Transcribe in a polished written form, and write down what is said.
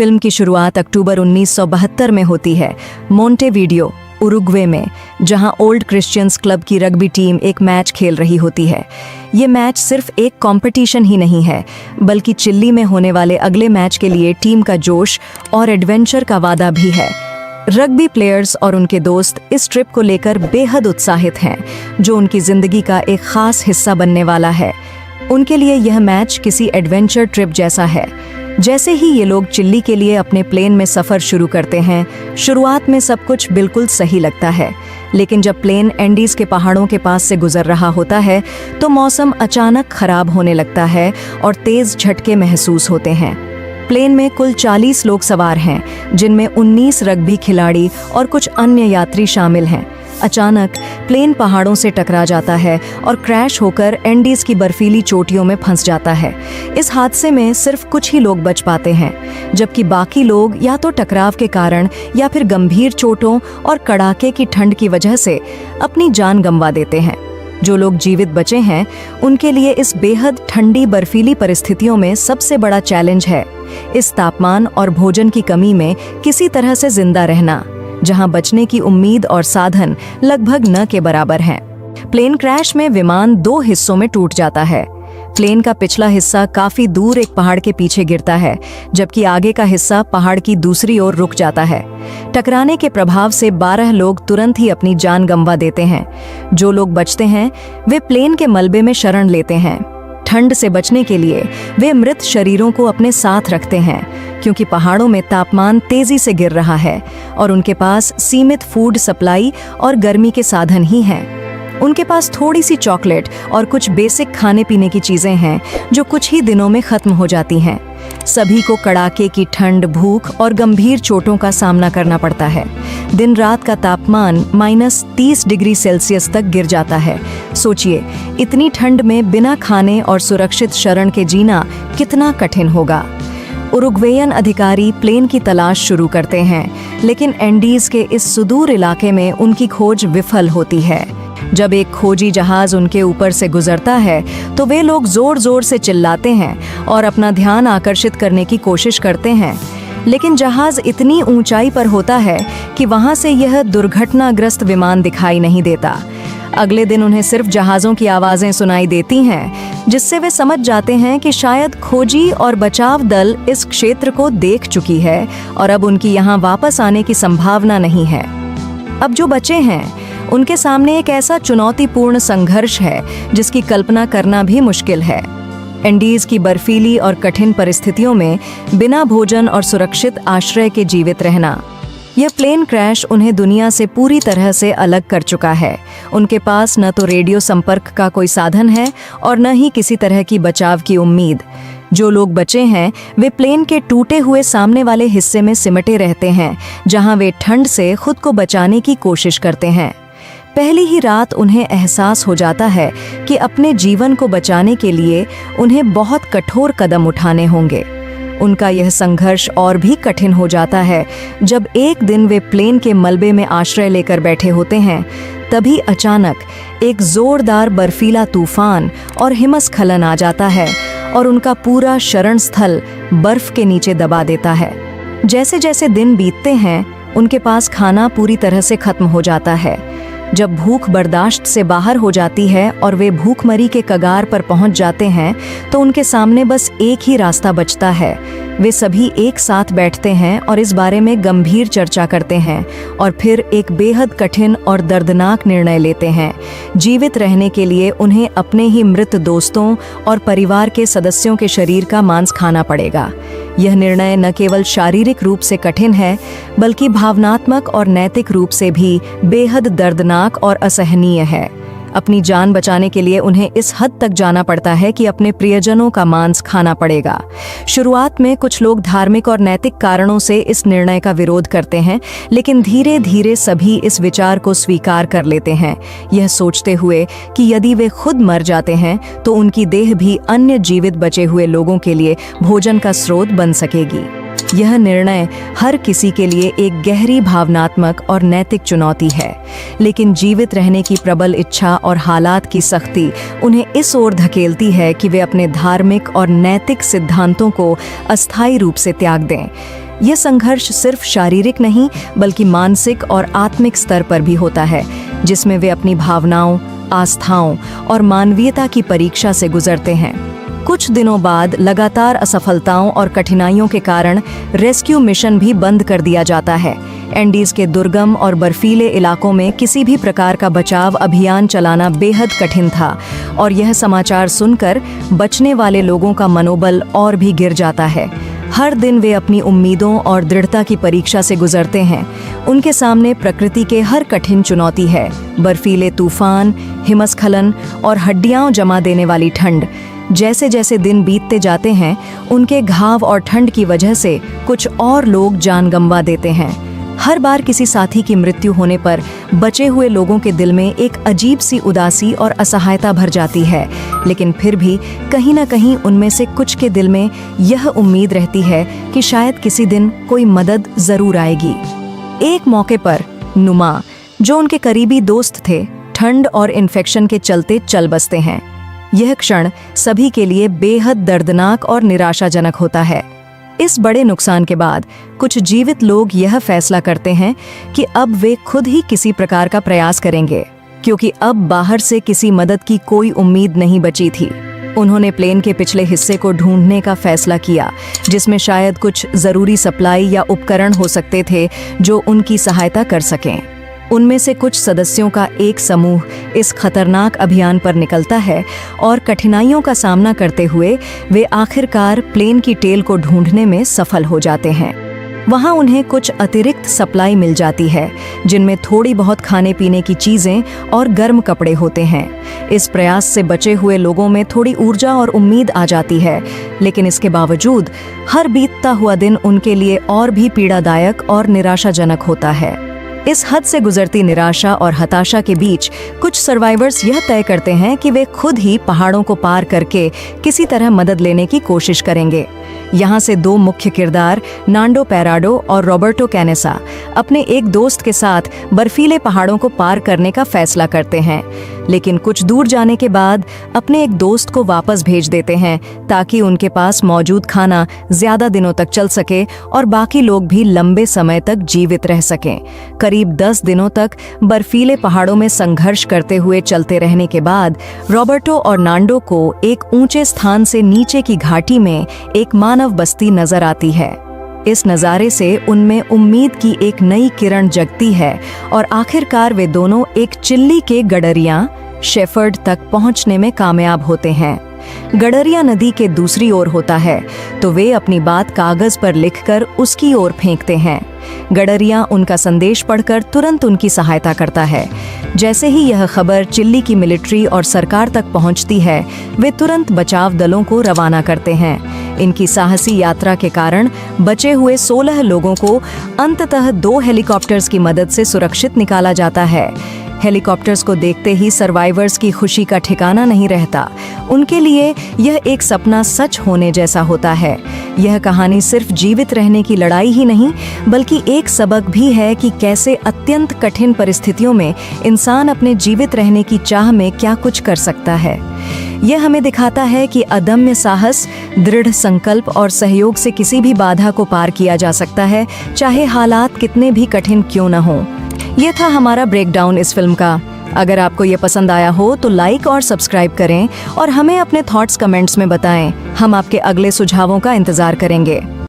Film की शुरुआत अक्टूबर 1972 में होती है, मोंटेवीडियो, उरुग्वे में, जहां ओल्ड क्रिश्चियंस क्लब की रग्बी टीम एक मैच खेल रही होती है। ये मैच सिर्फ एक कंपटीशन ही नहीं है, बल्कि चिल्ली में होने वाले अगले मैच के लिए टीम का जोश और एडवेंचर का वादा भी है। रग्बी प्लेयर्स और उनके दोस्त इस ट्रिप को लेकर बेहद उत्साहित हैं, जो उनकी जिंदगी का एक खास हिस्सा बनने वाला है। उनके लिए यह मैच किसी एडवेंचर ट्रिप जैसा है। जैसे ही ये लोग चिल्ली के लिए अपने प्लेन में सफ़र शुरू करते हैं, शुरुआत में सब कुछ बिल्कुल सही लगता है, लेकिन जब प्लेन एंडीज़ के पहाड़ों के पास से गुजर रहा होता है तो मौसम अचानक खराब होने लगता है और तेज़ झटके महसूस होते हैं। प्लेन में कुल 40 लोग सवार हैं, जिनमें 19 रग्बी खिलाड़ी और कुछ अन्य यात्री शामिल हैं। अचानक प्लेन पहाड़ों से टकरा जाता है और क्रैश होकर एंडीज़ की बर्फीली चोटियों में फंस जाता है। इस हादसे में सिर्फ कुछ ही लोग बच पाते हैं, जबकि बाकी लोग या तो टकराव के कारण या फिर गंभीर चोटों और कड़ाके की ठंड की वजह से अपनी जान गंवा देते हैं। जो लोग जीवित बचे हैं, उनके लिए इस बेहद ठंडी बर्फीली परिस्थितियों में सबसे बड़ा चैलेंज है इस तापमान और भोजन की कमी में किसी तरह से जिंदा रहना, जहां बचने की उम्मीद और साधन लगभग न के बराबर हैं। प्लेन क्रैश में विमान 2 हिस्सों में टूट जाता है। प्लेन का पिछला हिस्सा काफी दूर एक पहाड़ के पीछे गिरता है, जबकि आगे का हिस्सा पहाड़ की दूसरी ओर रुक जाता है। टकराने के प्रभाव से 12 लोग तुरंत ही अपनी जान गंवा देते हैं। जो लोग बचते हैं, वे प्लेन के मलबे में शरण लेते हैं। ठंड से बचने के लिए वे मृत शरीरों को अपने साथ रखते हैं, क्योंकि पहाड़ों में तापमान तेजी से गिर रहा है और उनके पास सीमित फूड सप्लाई और गर्मी के साधन ही हैं। उनके पास थोड़ी सी चॉकलेट और कुछ बेसिक खाने पीने की चीजें हैं, जो कुछ ही दिनों में खत्म हो जाती हैं। सभी को कड़ाके की ठंड, भूख और गंभीर चोटों का सामना करना पड़ता है। दिन रात का तापमान -30 डिग्री सेल्सियस तक गिर जाता है। सोचिए, इतनी ठंड में बिना खाने और सुरक्षित शरण के जीना कितना कठिन होगा। उरुग्वेयन अधिकारी प्लेन की तलाश शुरू करते हैं, लेकिन एंडीज़ के इस सुदूर इलाके में उनकी खोज विफल होती है। जब एक खोजी जहाज उनके ऊपर से गुजरता है तो वे लोग जोर जोर से चिल्लाते हैं और अपना ध्यान आकर्षित करने की कोशिश करते हैं, लेकिन जहाज इतनी ऊंचाई पर होता है कि वहां से यह दुर्घटनाग्रस्त विमान दिखाई नहीं देता। अगले दिन उन्हें सिर्फ जहाज़ों की आवाज़ें सुनाई देती हैं, जिससे वे समझ जाते हैं कि शायद खोजी और बचाव दल इस क्षेत्र को देख चुकी है और अब उनकी यहाँ वापस आने की संभावना नहीं है। अब जो बचे हैं, उनके सामने एक ऐसा चुनौतीपूर्ण संघर्ष है जिसकी कल्पना करना भी मुश्किल है। एंडीज़ की बर्फीली और कठिन परिस्थितियों में बिना भोजन और सुरक्षित आश्रय के जीवित रहना। यह प्लेन क्रैश उन्हें दुनिया से पूरी तरह से अलग कर चुका है। उनके पास न तो रेडियो संपर्क का कोई साधन है और न ही किसी तरह की बचाव की उम्मीद। जो लोग बचे हैं, वे प्लेन के टूटे हुए सामने वाले हिस्से में सिमटे रहते हैं, जहां वे ठंड से खुद को बचाने की कोशिश करते हैं। पहली ही रात उन्हें एहसास हो जाता है कि अपने जीवन को बचाने के लिए उन्हें बहुत कठोर कदम उठाने होंगे। उनका यह संघर्ष और भी कठिन हो जाता है जब एक दिन वे प्लेन के मलबे में आश्रय लेकर बैठे होते हैं। तभी अचानक एक जोरदार बर्फीला तूफान और हिमस्खलन आ जाता है और उनका पूरा शरण स्थल बर्फ के नीचे दबा देता है। जैसे जैसे दिन बीतते हैं, उनके पास खाना पूरी तरह से खत्म हो जाता है। जब भूख बर्दाश्त से बाहर हो जाती है और वे भूखमरी के कगार पर पहुंच जाते हैं, तो उनके सामने बस एक ही रास्ता बचता है। वे सभी एक साथ बैठते हैं और इस बारे में गंभीर चर्चा करते हैं और फिर एक बेहद कठिन और दर्दनाक निर्णय लेते हैं। जीवित रहने के लिए उन्हें अपने ही मृत दोस्तों और परिवार के सदस्यों के शरीर का मांस खाना पड़ेगा। यह निर्णय न केवल शारीरिक रूप से कठिन है, बल्कि भावनात्मक और नैतिक रूप से भी बेहद दर्दनाक और असहनीय है। अपनी जान बचाने के लिए उन्हें इस हद तक जाना पड़ता है कि अपने प्रियजनों का मांस खाना पड़ेगा। शुरुआत में कुछ लोग धार्मिक और नैतिक कारणों से इस निर्णय का विरोध करते हैं, लेकिन धीरे धीरे सभी इस विचार को स्वीकार कर लेते हैं, यह सोचते हुए कि यदि वे खुद मर जाते हैं तो उनकी देह भी अन्य जीवित बचे हुए लोगों के लिए भोजन का स्रोत बन सकेगी। यह निर्णय हर किसी के लिए एक गहरी भावनात्मक और नैतिक चुनौती है, लेकिन जीवित रहने की प्रबल इच्छा और हालात की सख्ती उन्हें इस ओर धकेलती है कि वे अपने धार्मिक और नैतिक सिद्धांतों को अस्थायी रूप से त्याग दें। यह संघर्ष सिर्फ शारीरिक नहीं बल्कि मानसिक और आत्मिक स्तर पर भी होता है, जिसमें वे अपनी भावनाओं, आस्थाओं और मानवीयता की परीक्षा से गुजरते हैं। कुछ दिनों बाद लगातार असफलताओं और कठिनाइयों के कारण रेस्क्यू मिशन भी बंद कर दिया जाता है। एंडीज के दुर्गम और बर्फीले इलाकों में किसी भी प्रकार का बचाव अभियान चलाना बेहद कठिन था और यह समाचार सुनकर बचने वाले लोगों का मनोबल और भी गिर जाता है। हर दिन वे अपनी उम्मीदों और दृढ़ता की परीक्षा से गुजरते हैं। उनके सामने प्रकृति के हर कठिन चुनौती है, बर्फीले तूफान, हिमस्खलन और हड्डियां जमा देने वाली ठंड। जैसे जैसे दिन बीतते जाते हैं, उनके घाव और ठंड की वजह से कुछ और लोग जान गंवा देते हैं। हर बार किसी साथी की मृत्यु होने पर बचे हुए लोगों के दिल में एक अजीब सी उदासी और असहायता भर जाती है, लेकिन फिर भी कहीं ना कहीं उनमें से कुछ के दिल में यह उम्मीद रहती है कि शायद किसी दिन कोई मदद जरूर आएगी। एक मौके पर नुमा, जो उनके करीबी दोस्त थे, ठंड और इन्फेक्शन के चलते चल बसते हैं। यह क्षण सभी के लिए बेहद दर्दनाक और निराशाजनक होता है। इस बड़े नुकसान के बाद कुछ जीवित लोग यह फैसला करते हैं कि अब वे खुद ही किसी प्रकार का प्रयास करेंगे, क्योंकि अब बाहर से किसी मदद की कोई उम्मीद नहीं बची थी। उन्होंने प्लेन के पिछले हिस्से को ढूंढने का फैसला किया, जिसमें शायद कुछ जरूरी सप्लाई या उपकरण हो सकते थे जो उनकी सहायता कर सकें। उनमें से कुछ सदस्यों का एक समूह इस खतरनाक अभियान पर निकलता है और कठिनाइयों का सामना करते हुए वे आखिरकार प्लेन की टेल को ढूंढने में सफल हो जाते हैं। वहां उन्हें कुछ अतिरिक्त सप्लाई मिल जाती है, जिनमें थोड़ी बहुत खाने पीने की चीजें और गर्म कपड़े होते हैं। इस प्रयास से बचे हुए लोगों में थोड़ी ऊर्जा और उम्मीद आ जाती है, लेकिन इसके बावजूद हर बीतता हुआ दिन उनके लिए और भी पीड़ादायक और निराशाजनक होता है। इस हद से गुजरती निराशा और हताशा के बीच कुछ सर्वाइवर्स यह तय करते हैं कि वे खुद ही पहाड़ों को पार करके किसी तरह मदद लेने की कोशिश करेंगे। यहाँ से दो मुख्य किरदार, नांडो पैराडो और रॉबर्टो कैनेसा, अपने एक दोस्त के साथ बर्फीले पहाड़ों को पार करने का फैसला करते हैं, लेकिन कुछ दूर जाने के बाद अपने एक दोस्त को वापस भेज देते हैं ताकि उनके पास मौजूद खाना ज्यादा दिनों तक चल सके और बाकी लोग भी लंबे समय तक जीवित रह सकें। करीब 10 दिनों तक बर्फीले पहाड़ों में संघर्ष करते हुए चलते रहने के बाद रॉबर्टो और नांडो को एक ऊंचे स्थान से नीचे की घाटी में एक मानव बस्ती नजर आती है। इस नज़ारे से उनमें उम्मीद की एक नई किरण जगती है और आखिरकार वे दोनों एक चिल्ली के गडरिया शेफर्ड तक पहुंचने में कामयाब होते हैं। गडरिया नदी के दूसरी ओर होता है, तो वे अपनी बात कागज पर लिखकर उसकी ओर फेंकते हैं। गडरिया उनका संदेश पढ़कर तुरंत उनकी सहायता करता है। जैसे ही यह खबर चिल्ली की मिलिट्री और सरकार तक पहुंचती है, वे तुरंत बचाव दलों को रवाना करते हैं। इनकी साहसी यात्रा के कारण बचे हुए 16 लोगों को अंततः 2 हेलीकॉप्टर्स की मदद से सुरक्षित निकाला जाता है। हेलीकॉप्टर्स को देखते ही सर्वाइवर्स की खुशी का ठिकाना नहीं रहता। उनके लिए यह एक सपना सच होने जैसा होता है। यह कहानी सिर्फ जीवित रहने की लड़ाई ही नहीं, बल्कि एक सबक भी है कि कैसे अत्यंत कठिन परिस्थितियों में इंसान अपने जीवित रहने की चाह में क्या कुछ कर सकता है। यह हमें दिखाता है कि अदम्य साहस, दृढ़ संकल्प और सहयोग से किसी भी बाधा को पार किया जा सकता है, चाहे हालात कितने भी कठिन क्यों न हों। ये था हमारा ब्रेकडाउन इस फिल्म का। अगर आपको ये पसंद आया हो तो लाइक और सब्सक्राइब करें और हमें अपने थॉट्स कमेंट्स में बताएं। हम आपके अगले सुझावों का इंतजार करेंगे।